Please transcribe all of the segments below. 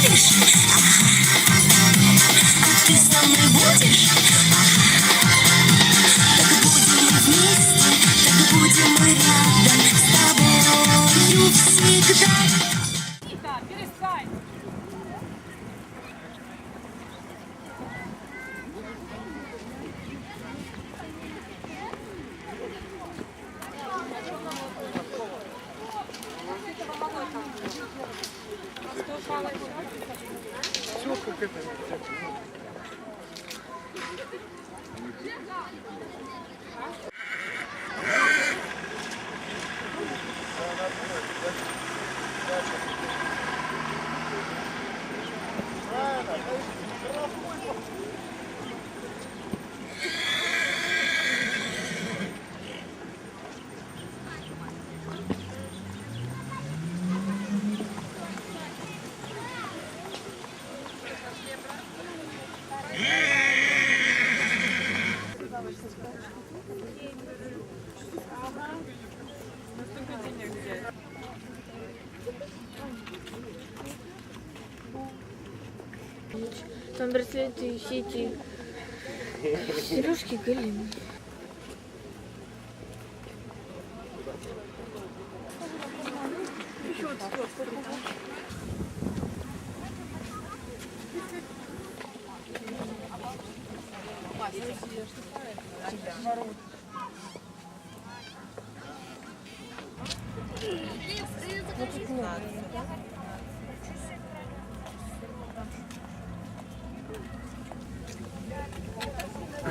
любишь, а ты со мной будешь. Так будем мы вместе, так будем мы рядом с тобою всегда. Никита, перестань! Все, как это. Там браслеты и все эти сережки галимые.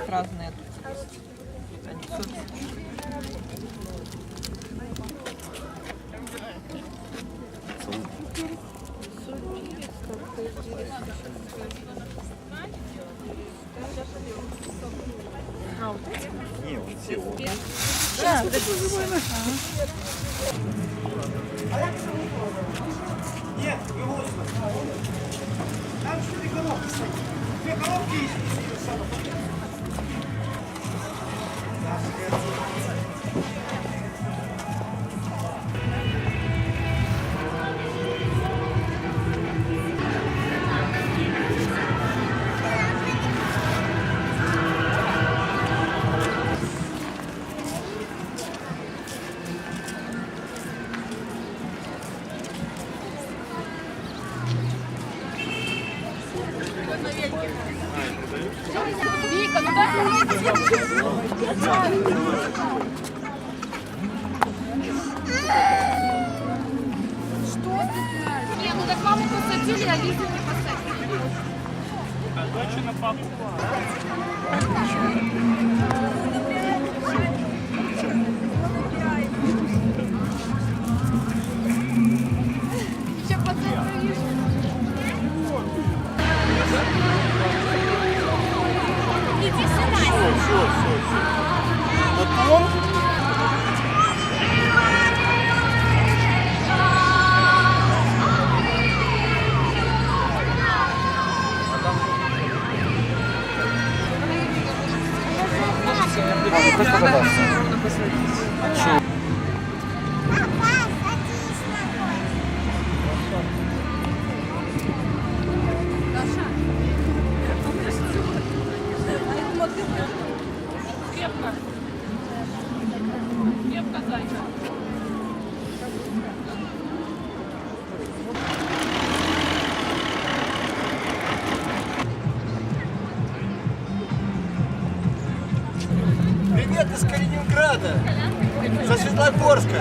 Разные. Не, он все. Нет, не можно. Там 4 коробки стоит. 2 коробки есть. Вика, ну дай Что? Не, ну так маму посадили, а Лизу не посадили. А дочь на папу. Еще поцелуешь. Иди сюда. Все. Потом. Крепко, зайка. Привет из Калининграда. Со Светлогорска.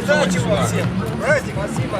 Удачи вам всем. Праздник. Спасибо.